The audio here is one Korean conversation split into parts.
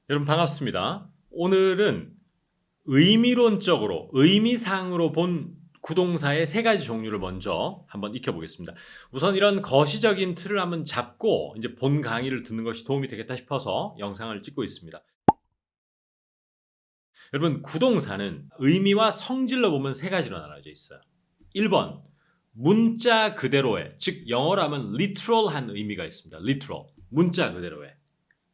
여러분 반갑습니다. 오늘은 의미론적으로, 의미상으로 본 구동사의 세 가지 종류를 먼저 한번 익혀보겠습니다. 우선 이런 거시적인 틀을 한번 잡고 이제 본 강의를 듣는 것이 도움이 되겠다 싶어서 영상을 찍고 있습니다. 여러분, 구동사는 의미와 성질로 보면 세 가지로 나눠져 있어요. 1번, 문자 그대로의, 즉 영어로 하면 literal한 의미가 있습니다. literal, 문자 그대로의.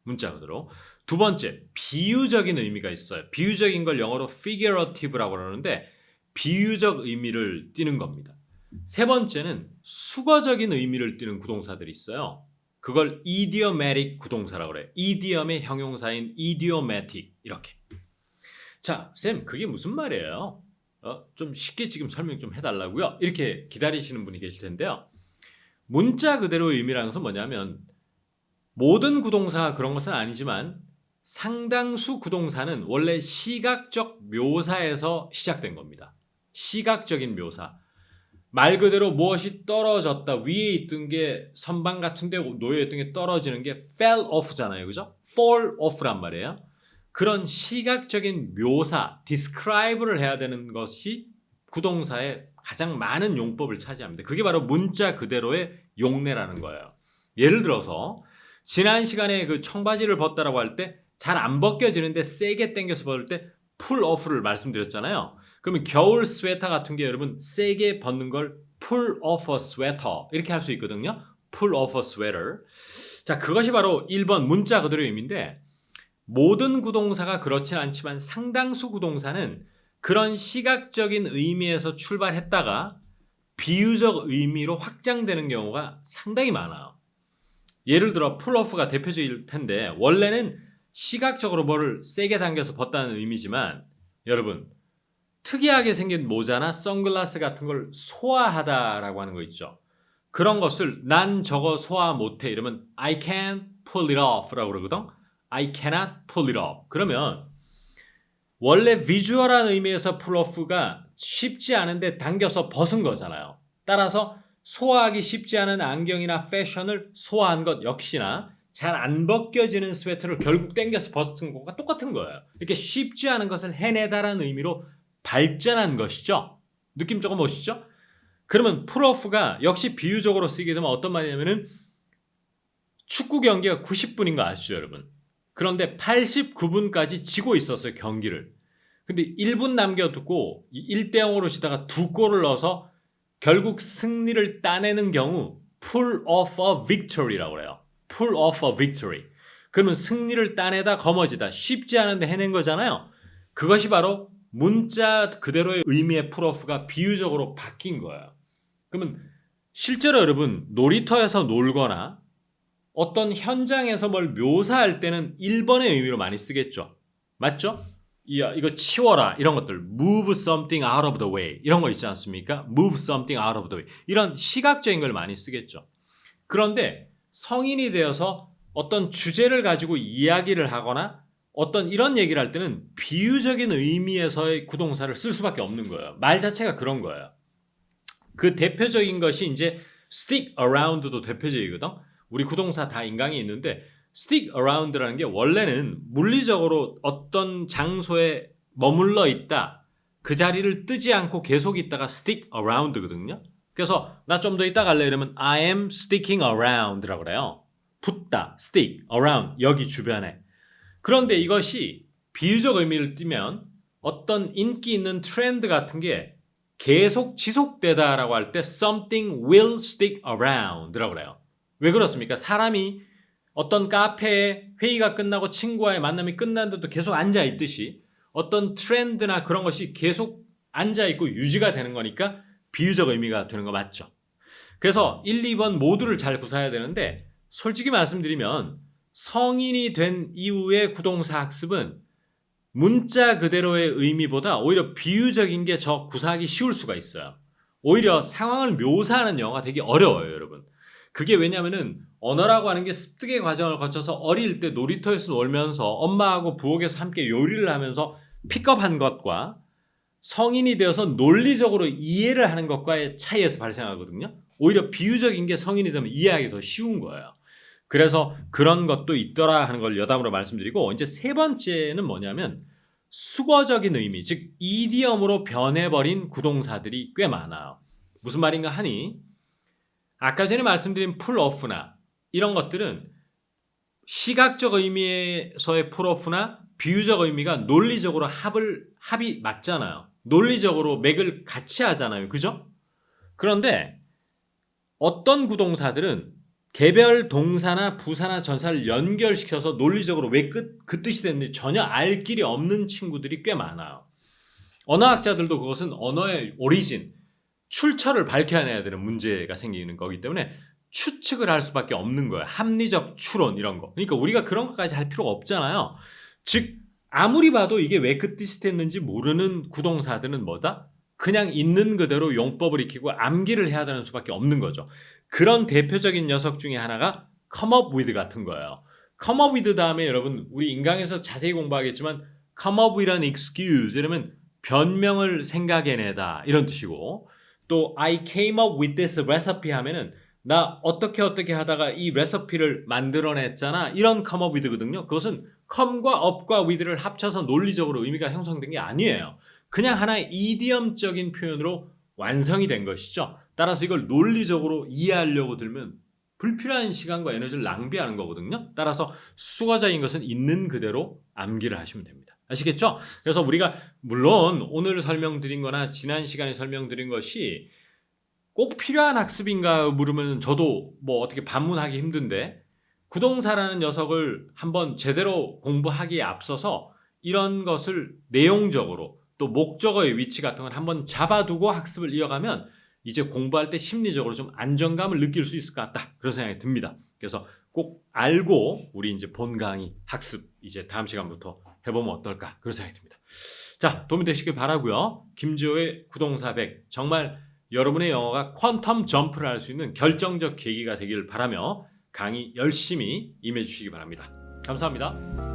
문자 그대로. 두 번째, 비유적인 의미가 있어요. 비유적인 걸 영어로 figurative라고 그러는데 비유적 의미를 띠는 겁니다. 세 번째는 수거적인 의미를 띠는 구동사들이 있어요. 그걸 idiomatic 구동사라고 그래요. idiom의 형용사인 idiomatic 이렇게. 자, 쌤 그게 무슨 말이에요? 좀 쉽게 지금 설명 좀 해달라고요? 이렇게 기다리시는 분이 계실 텐데요. 문자 그대로의 의미라는 것은 뭐냐면 모든 구동사가 그런 것은 아니지만 상당수 구동사는 원래 시각적 묘사에서 시작된 겁니다. 시각적인 묘사. 말 그대로 무엇이 떨어졌다. 위에 있던 게 선반 같은 데 놓여있던 게 떨어지는 게 fell off잖아요. 그죠? fall off란 말이에요. 그런 시각적인 묘사, describe를 해야 되는 것이 구동사의 가장 많은 용법을 차지합니다. 그게 바로 문자 그대로의 용례라는 거예요. 예를 들어서 지난 시간에 그 청바지를 벗다라고 할 때 잘 안 벗겨지는데 세게 당겨서 벗을 때 pull off를 말씀드렸잖아요. 그러면 겨울 스웨터 같은 게 여러분 세게 벗는 걸 pull off a sweater 이렇게 할 수 있거든요. pull off a sweater. 자, 그것이 바로 1번 문자 그대로의 의미인데 모든 구동사가 그렇진 않지만 상당수 구동사는 그런 시각적인 의미에서 출발했다가 비유적 의미로 확장되는 경우가 상당히 많아요. 예를 들어 pull off가 대표적일 텐데 원래는 시각적으로 뭐를 세게 당겨서 벗다는 의미지만 여러분 특이하게 생긴 모자나 선글라스 같은 걸 소화하다라고 하는 거 있죠. 그런 것을 난 저거 소화 못해 이러면 I can pull it off라고 그러거든. I cannot pull it off. 그러면 원래 비주얼한 의미에서 pull off가 쉽지 않은데 당겨서 벗은 거잖아요. 따라서 소화하기 쉽지 않은 안경이나 패션을 소화한 것 역시나 잘 안 벗겨지는 스웨터를 결국 당겨서 벗은 것과 똑같은 거예요. 이렇게 쉽지 않은 것을 해내다라는 의미로 발전한 것이죠. 느낌 조금 오시죠? 그러면 pull off가 역시 비유적으로 쓰게 되면 어떤 말이냐면은 축구 경기가 90분인 거 아시죠, 여러분? 그런데 89분까지 지고 있었어요, 경기를. 근데 1분 남겨두고 1대 0으로 지다가 2골을 넣어서 결국 승리를 따내는 경우 pull off a victory라고 그래요. pull off a victory. 그러면 승리를 따내다 거머쥐다. 쉽지 않은데 해낸 거잖아요. 그것이 바로 문자 그대로의 의미의 pull off가 비유적으로 바뀐 거예요. 그러면 실제로 여러분 놀이터에서 놀거나 어떤 현장에서 뭘 묘사할 때는 1번의 의미로 많이 쓰겠죠. 맞죠? 이거 치워라 이런 것들 move something out of the way 이런 거 있지 않습니까? move something out of the way 이런 시각적인 걸 많이 쓰겠죠. 그런데 성인이 되어서 어떤 주제를 가지고 이야기를 하거나 어떤 이런 얘기를 할 때는 비유적인 의미에서의 구동사를 쓸 수밖에 없는 거예요. 말 자체가 그런 거예요. 그 대표적인 것이 이제 stick around도 대표적이거든. 우리 구동사 다 인강이 있는데 stick around라는 게 원래는 물리적으로 어떤 장소에 머물러 있다. 그 자리를 뜨지 않고 계속 있다가 stick around거든요. 그래서 나 좀 더 있다 갈래 이러면 I am sticking around라고 그래요. 붙다, stick around 여기 주변에. 그런데 이것이 비유적 의미를 띠면 어떤 인기 있는 트렌드 같은 게 계속 지속되다라고 할 때 something will stick around라고 그래요. 왜 그렇습니까? 사람이 어떤 카페에 회의가 끝나고 친구와의 만남이 끝났는데도 계속 앉아있듯이 어떤 트렌드나 그런 것이 계속 앉아있고 유지가 되는 거니까 비유적 의미가 되는 거 맞죠? 그래서 1, 2번 모두를 잘 구사해야 되는데 솔직히 말씀드리면 성인이 된 이후의 구동사 학습은 문자 그대로의 의미보다 오히려 비유적인 게 더 구사하기 쉬울 수가 있어요. 오히려 상황을 묘사하는 영어가 되게 어려워요, 여러분. 그게 왜냐면은 언어라고 하는 게 습득의 과정을 거쳐서 어릴 때 놀이터에서 놀면서 엄마하고 부엌에서 함께 요리를 하면서 픽업한 것과 성인이 되어서 논리적으로 이해를 하는 것과의 차이에서 발생하거든요. 오히려 비유적인 게 성인이 되면 이해하기 더 쉬운 거예요. 그래서 그런 것도 있더라 하는 걸 여담으로 말씀드리고 이제 세 번째는 뭐냐면 수거적인 의미, 즉 이디엄으로 변해버린 구동사들이 꽤 많아요. 무슨 말인가 하니 아까 전에 말씀드린 풀오프나 이런 것들은 시각적 의미에서의 풀오프나 비유적 의미가 논리적으로 합이 맞잖아요. 논리적으로 맥을 같이 하잖아요. 그죠? 그런데 어떤 구동사들은 개별 동사나 부사나 전사를 연결시켜서 논리적으로 왜 그 뜻이 됐는지 전혀 알 길이 없는 친구들이 꽤 많아요. 언어학자들도 그것은 언어의 오리진, 출처를 밝혀내야 되는 문제가 생기는 거기 때문에 추측을 할 수밖에 없는 거예요. 합리적 추론 이런 거. 그러니까 우리가 그런 것까지 할 필요가 없잖아요. 즉 아무리 봐도 이게 왜 그 뜻이 됐는지 모르는 구동사들은 뭐다? 그냥 있는 그대로 용법을 익히고 암기를 해야 되는 수밖에 없는 거죠. 그런 대표적인 녀석 중에 하나가 come up with 같은 거예요. come up with 다음에 여러분 우리 인강에서 자세히 공부하겠지만 come up with an excuse 이러면 변명을 생각해내다 이런 뜻이고 또 I came up with this recipe 하면은 나 어떻게 하다가 이 레시피를 만들어냈잖아 이런 come up with거든요. 그것은 come과 up과 with를 합쳐서 논리적으로 의미가 형성된 게 아니에요. 그냥 하나의 이디엄적인 표현으로 완성이 된 것이죠. 따라서 이걸 논리적으로 이해하려고 들면 불필요한 시간과 에너지를 낭비하는 거거든요. 따라서 수거적인 것은 있는 그대로 암기를 하시면 됩니다. 아시겠죠? 그래서 우리가 물론 오늘 설명드린 거나 지난 시간에 설명드린 것이 꼭 필요한 학습인가 물으면 저도 뭐 어떻게 반문하기 힘든데 구동사라는 녀석을 한번 제대로 공부하기에 앞서서 이런 것을 내용적으로 또 목적어의 위치 같은 걸 한번 잡아두고 학습을 이어가면 이제 공부할 때 심리적으로 좀 안정감을 느낄 수 있을 것 같다. 그런 생각이 듭니다. 그래서 꼭 알고 우리 이제 본 강의 학습 이제 다음 시간부터 해보면 어떨까 그런 생각이 듭니다. 자, 도움이 되시길 바라고요. 김지호의 구동사 100 정말 여러분의 영어가 퀀텀 점프를 할 수 있는 결정적 계기가 되기를 바라며 강의 열심히 임해주시기 바랍니다. 감사합니다.